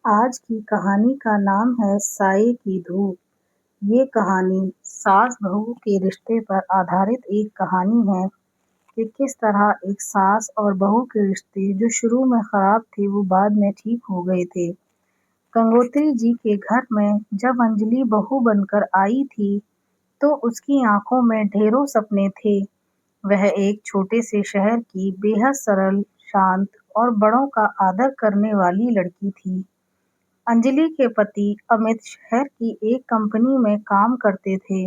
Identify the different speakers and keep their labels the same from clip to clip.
Speaker 1: आज की कहानी का नाम है साये की धूप। ये कहानी सास-बहू के रिश्ते पर आधारित एक कहानी है कि किस तरह एक सास और बहू के रिश्ते जो शुरू में खराब थे वो बाद में ठीक हो गए थे। गंगोत्री जी के घर में जब अंजलि बहू बनकर आई थी तो उसकी आंखों में ढेरों सपने थे। वह एक छोटे से शहर की बेहद सरल, शांत और बड़ों का आदर करने वाली लड़की थी। अंजलि के पति अमित शहर की एक कंपनी में काम करते थे।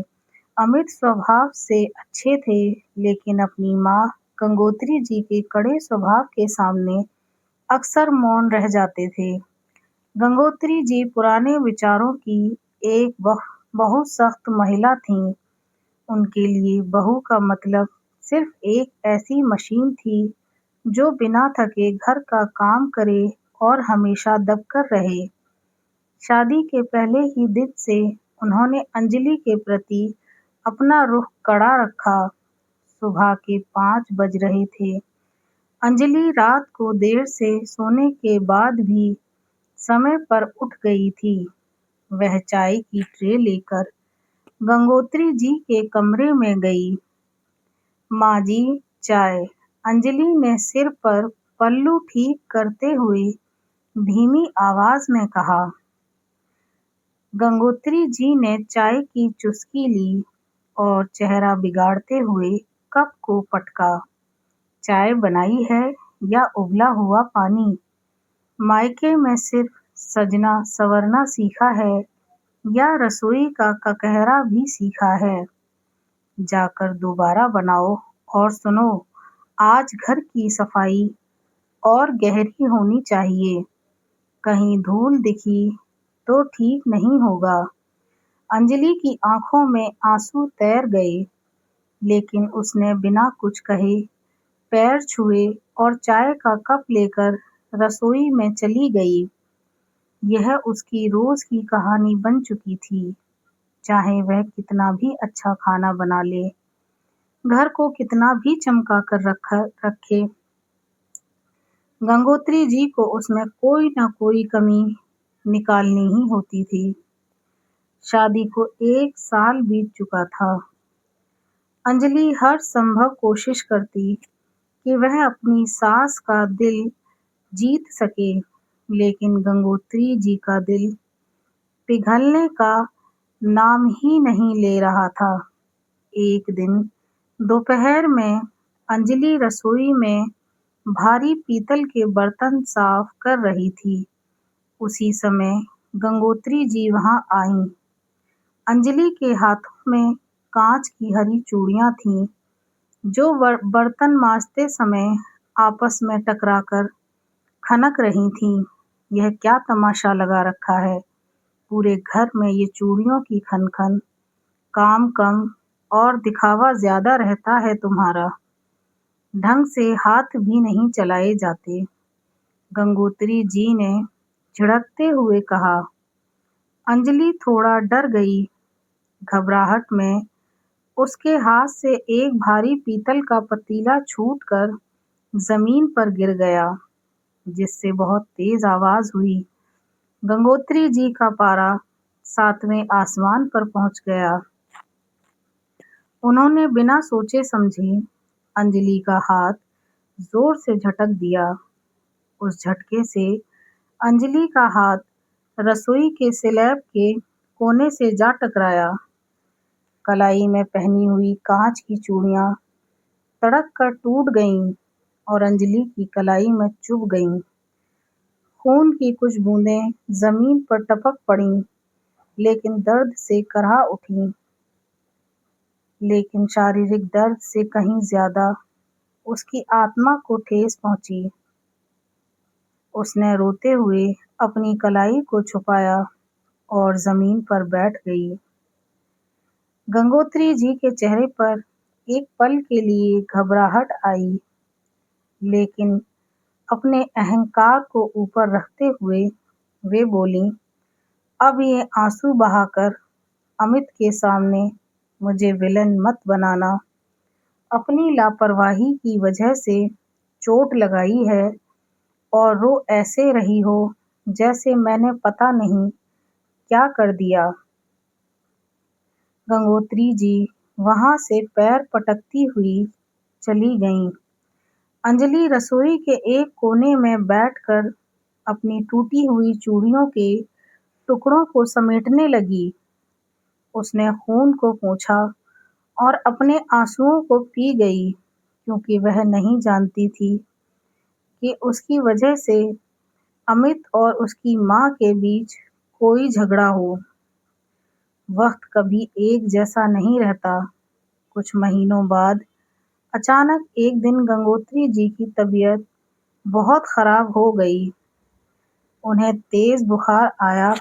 Speaker 1: अमित स्वभाव से अच्छे थे, लेकिन अपनी मां गंगोत्री जी के कड़े स्वभाव के सामने अक्सर मौन रह जाते थे। गंगोत्री जी पुराने विचारों की एक बहुत सख्त महिला थीं। उनके लिए बहू का मतलब सिर्फ एक ऐसी मशीन थी जो बिना थके घर का काम करे और हमेशा दबकर रहे। शादी के पहले ही दिन से उन्होंने अंजलि के प्रति अपना रुख कड़ा रखा। सुबह के 5 बज रहे थे। अंजलि रात को देर से सोने के बाद भी समय पर उठ गई थी। वह चाय की ट्रे लेकर गंगोत्री जी के कमरे में गई। माँ जी, चाय। अंजलि ने सिर पर पल्लू ठीक करते हुए धीमी आवाज में कहा। गंगोत्री जी ने चाय की चुस्की ली और चेहरा बिगाड़ते हुए कप को पटका। चाय बनाई है या उबला हुआ पानी? मायके में सिर्फ सजना संवरना सीखा है या रसोई का ककहरा भी सीखा है? जाकर दोबारा बनाओ और सुनो, आज घर की सफाई और गहरी होनी चाहिए। कहीं धूल दिखी तो ठीक नहीं होगा। अंजलि की आंखों में आंसू तैर गए, लेकिन उसने बिना कुछ कहे पैर छुए और चाय का कप लेकर रसोई में चली गई। यह उसकी रोज की कहानी बन चुकी थी। चाहे वह कितना भी अच्छा खाना बना ले, घर को कितना भी चमका कर रखे, गंगोत्री जी को उसमें कोई न कोई कमी निकालनी ही होती थी। शादी को 1 साल बीत चुका था। अंजलि हर संभव कोशिश करती कि वह अपनी सास का दिल जीत सके, लेकिन गंगोत्री जी का दिल पिघलने का नाम ही नहीं ले रहा था। एक दिन दोपहर में अंजलि रसोई में भारी पीतल के बर्तन साफ कर रही थी। उसी समय गंगोत्री जी वहां आईं। अंजलि के हाथों में कांच की हरी चूड़ियां थीं, जो बर्तन मांजते समय आपस में टकराकर खनक रही थीं। यह क्या तमाशा लगा रखा है? पूरे घर में ये चूड़ियों की खनखन, काम कम और दिखावा ज्यादा रहता है तुम्हारा। ढंग से हाथ भी नहीं चलाए जाते। गंगोत्री जी ने झिड़कते हुए कहा। अंजलि थोड़ा डर गई। घबराहट में उसके हाथ से एक भारी पीतल का पतीला छूटकर जमीन पर गिर गया, जिससे बहुत तेज आवाज हुई। गंगोत्री जी का पारा 7वें आसमान पर पहुंच गया। उन्होंने बिना सोचे समझे अंजलि का हाथ जोर से झटक दिया। उस झटके से अंजलि का हाथ रसोई के स्लैब के कोने से जा टकराया। कलाई में पहनी हुई कांच की चूड़ियां तड़क कर टूट गईं और अंजलि की कलाई में चुभ गईं। खून की कुछ बूंदें जमीन पर टपक पड़ीं, लेकिन दर्द से कराह उठीं। लेकिन शारीरिक दर्द से कहीं ज्यादा उसकी आत्मा को ठेस पहुंची। उसने रोते हुए अपनी कलाई को छुपाया और जमीन पर बैठ गई। गंगोत्री जी के चेहरे पर एक पल के लिए घबराहट आई, लेकिन अपने अहंकार को ऊपर रखते हुए वे बोलीं, अब ये आंसू बहाकर अमित के सामने मुझे विलन मत बनाना। अपनी लापरवाही की वजह से चोट लगाई है और रो ऐसे रही हो जैसे मैंने पता नहीं क्या कर दिया। गंगोत्री जी वहां से पैर पटकती हुई चली गईं। अंजलि रसोई के एक कोने में बैठकर अपनी टूटी हुई चूड़ियों के टुकड़ों को समेटने लगी। उसने खून को पोंछा और अपने आंसुओं को पी गई, क्योंकि वह नहीं जानती थी कि उसकी वजह से अमित और उसकी माँ के बीच कोई झगड़ा हो। वक्त कभी एक जैसा नहीं रहता। कुछ महीनों बाद अचानक एक दिन गंगोत्री जी की तबीयत बहुत खराब हो गई। उन्हें तेज बुखार आया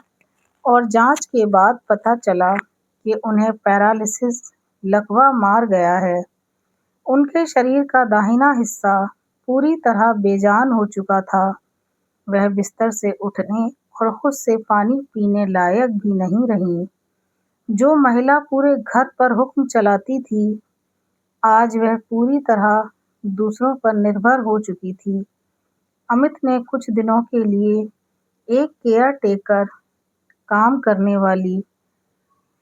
Speaker 1: और जांच के बाद पता चला कि उन्हें पैरालिसिस लकवा मार गया है। उनके शरीर का दाहिना हिस्सा पूरी तरह बेजान हो चुका था। वह बिस्तर से उठने और खुद से पानी पीने लायक भी नहीं रही। जो महिला पूरे घर पर हुक्म चलाती थी, आज वह पूरी तरह दूसरों पर निर्भर हो चुकी थी। अमित ने कुछ दिनों के लिए एक केयर टेकर काम करने वाली,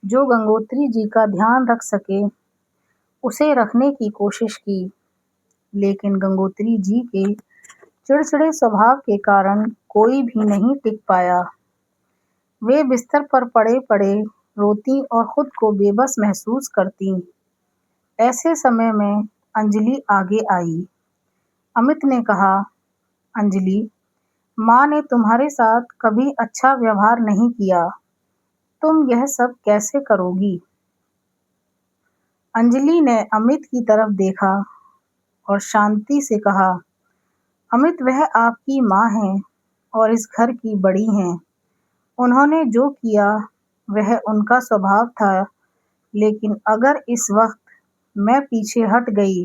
Speaker 1: जो गंगोत्री जी का ध्यान रख सके, उसे रखने की कोशिश की, लेकिन गंगोत्री जी के चिड़चिड़े स्वभाव के कारण कोई भी नहीं टिक पाया। वे बिस्तर पर पड़े पड़े रोती और खुद को बेबस महसूस करती। ऐसे समय में अंजलि आगे आई। अमित ने कहा, अंजलि, माँ ने तुम्हारे साथ कभी अच्छा व्यवहार नहीं किया, तुम यह सब कैसे करोगी? अंजलि ने अमित की तरफ देखा और शांति से कहा, अमित, वह आपकी माँ हैं और इस घर की बड़ी हैं। उन्होंने जो किया वह उनका स्वभाव था, लेकिन अगर इस वक्त मैं पीछे हट गई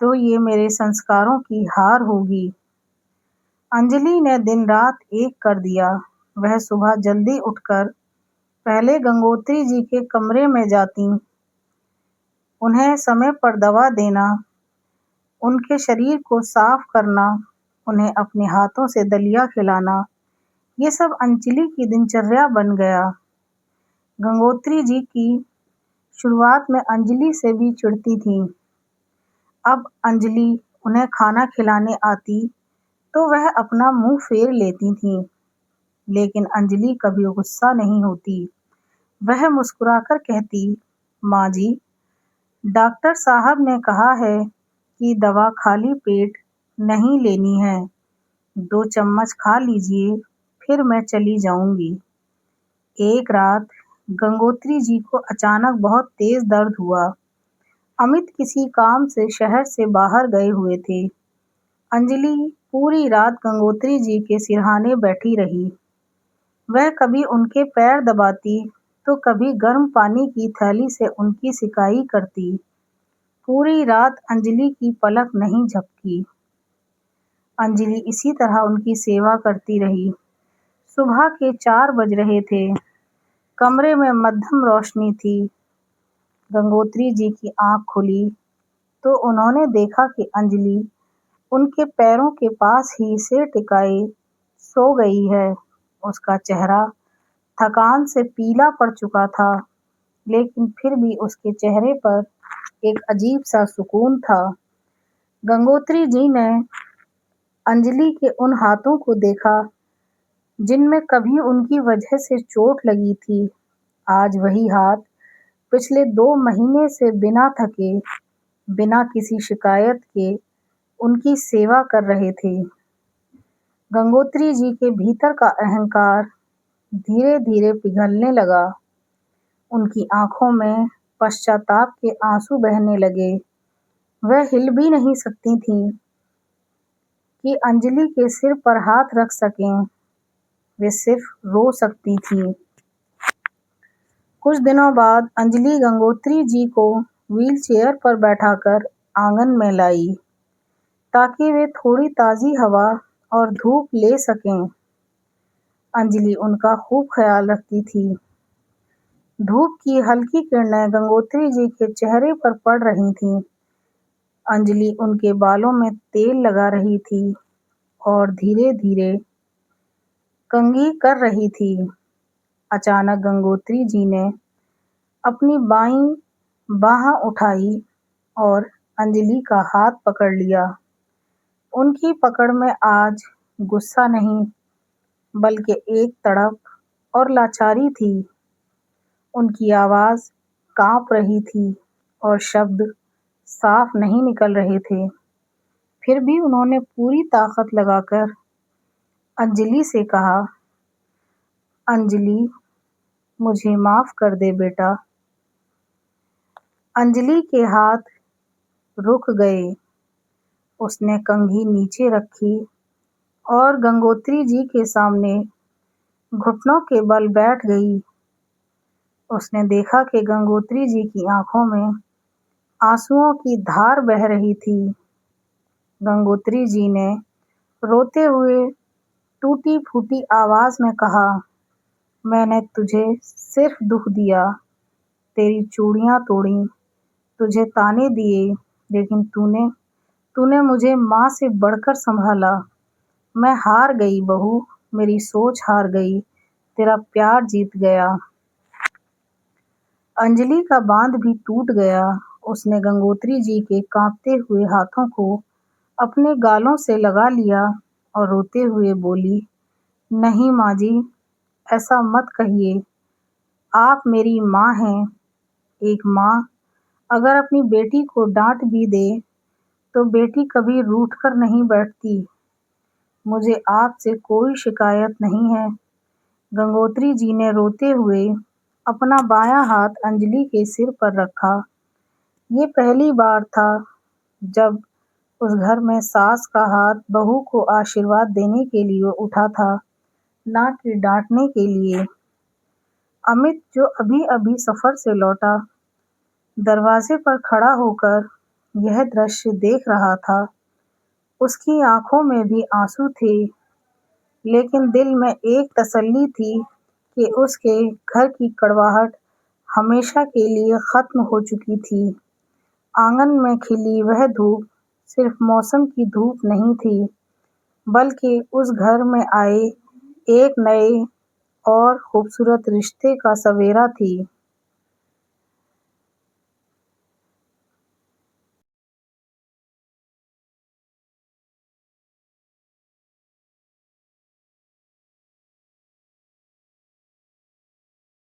Speaker 1: तो ये मेरे संस्कारों की हार होगी। अंजलि ने दिन रात एक कर दिया। वह सुबह जल्दी उठकर पहले गंगोत्री जी के कमरे में जाती, उन्हें समय पर दवा देना, उनके शरीर को साफ करना, उन्हें अपने हाथों से दलिया खिलाना, ये सब अंजलि की दिनचर्या बन गया। गंगोत्री जी की शुरुआत में अंजलि से भी चिढ़ती थी। अब अंजलि उन्हें खाना खिलाने आती तो वह अपना मुंह फेर लेती थीं, लेकिन अंजलि कभी गुस्सा नहीं होती। वह मुस्कुराकर कहती, माँ जी, डॉक्टर साहब ने कहा है कि दवा खाली पेट नहीं लेनी है। 2 चम्मच खा लीजिए, फिर मैं चली जाऊंगी। एक रात गंगोत्री जी को अचानक बहुत तेज दर्द हुआ। अमित किसी काम से शहर से बाहर गए हुए थे। अंजलि पूरी रात गंगोत्री जी के सिरहाने बैठी रही। वह कभी उनके पैर दबाती तो कभी गर्म पानी की थैली से उनकी सिकाई करती। पूरी रात अंजलि की पलक नहीं झपकी। अंजलि इसी तरह उनकी सेवा करती रही। सुबह के 4 बज रहे थे। कमरे में मध्यम रोशनी थी। गंगोत्री जी की आंख खुली तो उन्होंने देखा कि अंजलि उनके पैरों के पास ही सिर टिकाए सो गई है। उसका चेहरा थकान से पीला पड़ चुका था, लेकिन फिर भी उसके चेहरे पर एक अजीब सा सुकून था। गंगोत्री जी ने अंजलि के उन हाथों को देखा जिनमें कभी उनकी वजह से चोट लगी थी। आज वही हाथ पिछले 2 महीने से बिना थके, बिना किसी शिकायत के उनकी सेवा कर रहे थे। गंगोत्री जी के भीतर का अहंकार धीरे धीरे पिघलने लगा। उनकी आंखों में पश्चाताप के आंसू बहने लगे। वह हिल भी नहीं सकती थीं कि अंजलि के सिर पर हाथ रख सकें। वे सिर्फ रो सकती थीं। कुछ दिनों बाद अंजलि गंगोत्री जी को व्हीलचेयर पर बैठाकर आंगन में लाई, ताकि वे थोड़ी ताज़ी हवा और धूप ले सकें। अंजलि उनका खूब ख्याल रखती थी। धूप की हल्की किरणें गंगोत्री जी के चेहरे पर पड़ रही थीं। अंजलि उनके बालों में तेल लगा रही थी और धीरे धीरे कंघी कर रही थी। अचानक गंगोत्री जी ने अपनी बाईं बांह उठाई और अंजलि का हाथ पकड़ लिया। उनकी पकड़ में आज गुस्सा नहीं, बल्कि एक तड़प और लाचारी थी। उनकी आवाज कांप रही थी और शब्द साफ नहीं निकल रहे थे। फिर भी उन्होंने पूरी ताकत लगाकर अंजलि से कहा, अंजलि, मुझे माफ कर दे बेटा। अंजलि के हाथ रुक गए। उसने कंघी नीचे रखी और गंगोत्री जी के सामने घुटनों के बल बैठ गई। उसने देखा कि गंगोत्री जी की आंखों में आंसुओं की धार बह रही थी। गंगोत्री जी ने रोते हुए टूटी फूटी आवाज में कहा, मैंने तुझे सिर्फ दुख दिया, तेरी चूड़ियां तोड़ी, तुझे ताने दिए, लेकिन तूने मुझे माँ से बढ़कर संभाला। मैं हार गई बहू, मेरी सोच हार गई, तेरा प्यार जीत गया। अंजलि का बांध भी टूट गया। उसने गंगोत्री जी के कांपते हुए हाथों को अपने गालों से लगा लिया और रोते हुए बोली, नहीं माँ जी, ऐसा मत कहिए। आप मेरी माँ हैं। एक माँ अगर अपनी बेटी को डांट भी दे तो बेटी कभी रूठ कर नहीं बैठती। मुझे आपसे कोई शिकायत नहीं है। गंगोत्री जी ने रोते हुए अपना बायां हाथ अंजलि के सिर पर रखा। ये पहली बार था जब उस घर में सास का हाथ बहू को आशीर्वाद देने के लिए उठा था, ना कि डांटने के लिए। अमित, जो अभी अभी सफर से लौटा, दरवाजे पर खड़ा होकर यह दृश्य देख रहा था। उसकी आंखों में भी आंसू थे, लेकिन दिल में एक तसल्ली थी कि उसके घर की कड़वाहट हमेशा के लिए खत्म हो चुकी थी। आंगन में खिली वह धूप सिर्फ मौसम की धूप नहीं थी, बल्कि उस घर में आए एक नए और खूबसूरत रिश्ते का सवेरा थी।